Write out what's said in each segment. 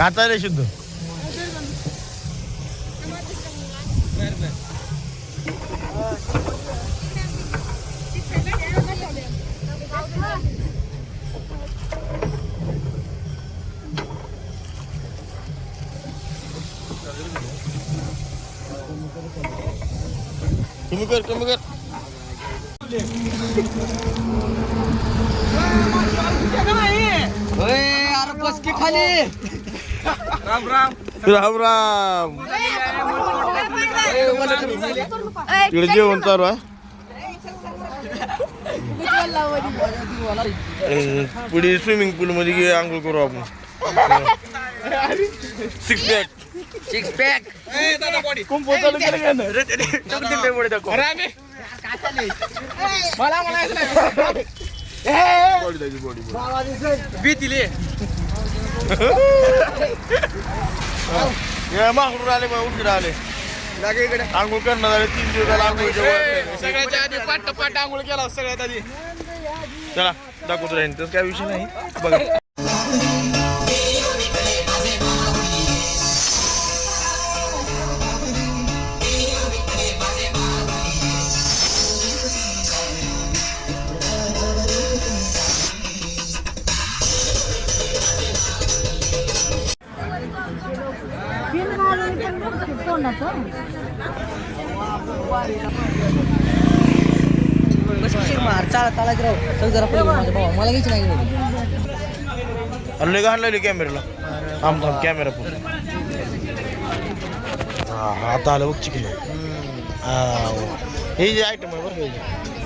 खाता रे शुद्ध कमी कर अरे बस की खाली राम तिकडे जेवण चालू आहे पुढे स्विमिंग पूल मध्ये आंघोळ करू आपण 6 पॅक माकडून आले उशीर आले आंघोळ करणार आले 3 दिवस आंघोळ सगळ्याच्या आधी पाट आंघोळ केला सगळ्यात आधी चला दाखवतो राहील तर काय विषय नाही बघा मला घ्यायची नाही हल्ले घालले कॅमेराला थांब कॅमेरा पुढे आता आलं बघ चिकन हे जे आयटम आहे बरं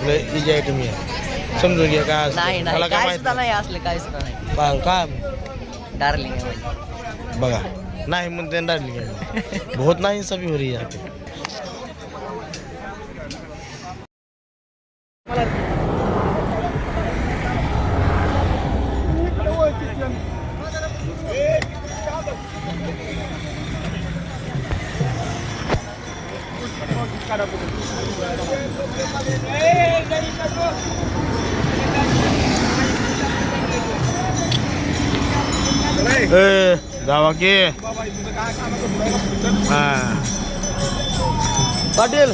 हे जे आयटम आहे समजून घ्या काय मला काय माहिती नाही असले काय सुद्धा नाही काय डार्लिंग बघा नाही म्हणते डार्लिंग बहुत नाही सभी हो रही है जावा की पाटील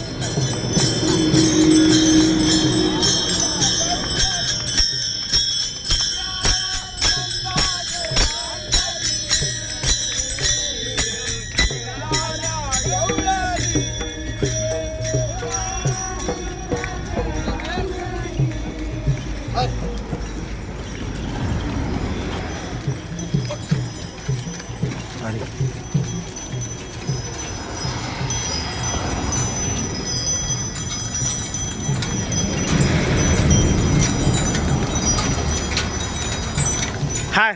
हाय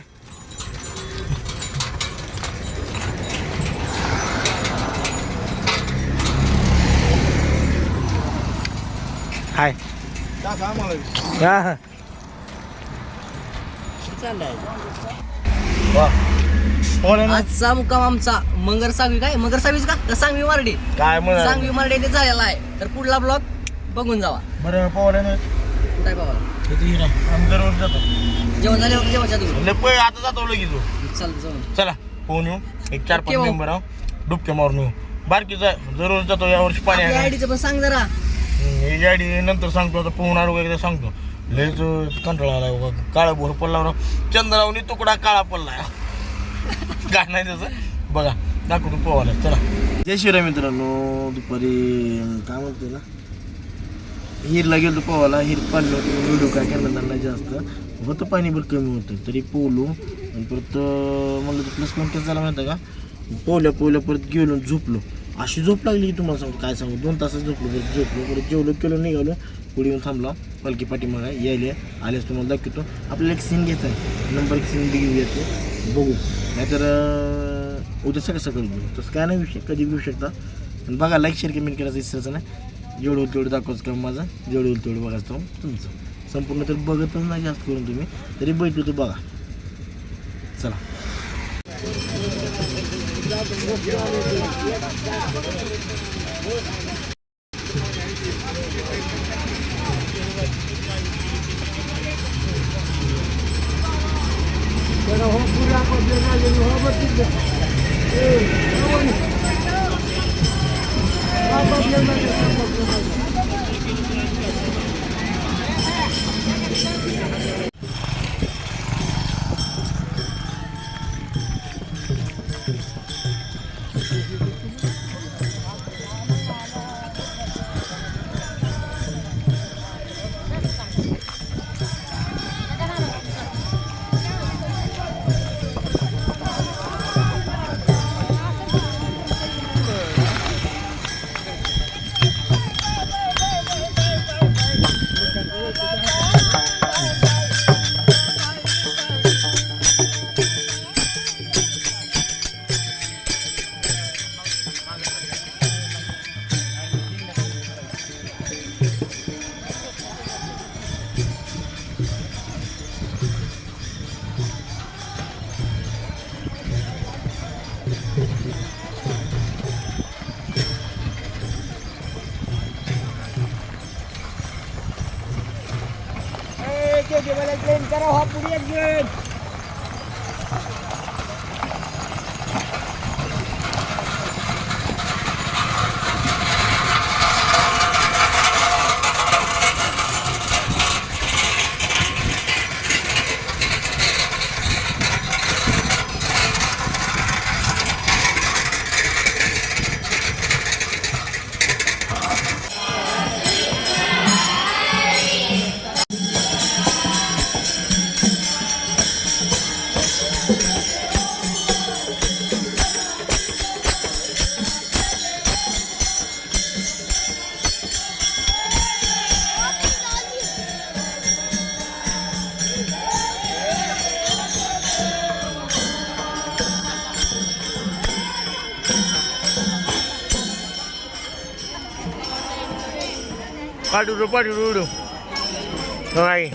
हाय आजचा मुक्काम आमचा मंगर सांगवी काय मंगर सांगवीच का सांगवी मार्डी काय म्हणा सांगवी मार्डी इथे झालेला आहे तर पुढला ब्लॉग बघून जावा बरं पोहला ना कुठे बाबा आम्ही दररोज जातो जेवण झाल्यावर जेवायच्या तुम्ही आता जातो लगेच चालतं जाऊन चला पोहून येऊ एक 4-5 मेंबर आहो डुबके मारून येऊ बारकीच आहे दररोज जातो यावर्षी पाणी आहे आयडीचं पण सांग जरा ही गाडी नंतर सांगतो आता पोहून आलो एकदा सांगतो लयच कंटाळा आला काळा भोर पडला चंद्रावनी तुकडा काळा पडला काय नाही त्याचं बघा दाखवतो पोहायला चला जय शिवराय मित्रांनो दुपारी काय म्हणते ना हिरला गेलो पोहायला हिर पाणी नव्हतं व्हिडिओ काय केला त्यांना जास्त होतं पाणी बरं कमी होतं तरी पोहलो आणि परत म्हणलं तर प्लस पॉईंट झाला माहिती का पोहल्या परत गेलो झोपलो अशी झोप लागली की तुम्हाला सांगतो काय सांगू 2 तासात झोपलो परत जेवलो केलो निघालो पुढे येऊन थांबला पालखी पाठीमागा यायले आल्यास तुम्हाला दाखवतो आपल्याला एक सीन घ्यायचा आहे नंबर 1 सीन घेऊ येते बघू नाहीतर उद्या सकाळी घेऊ तसं काय नाही विषय कधी घेऊ शकता आणि बघा लाईक शेअर कमेंट करायचं विसरायचं नाही जेवढं होईल तेवढं दाखवायचं काम माझं जेवढं होईल तेवढं बघायचं काम तुमचं संपूर्ण तर बघतच नाही जास्त करून तुम्ही तरी बैठलो तर बघा चला पाठवू पाठवू नाही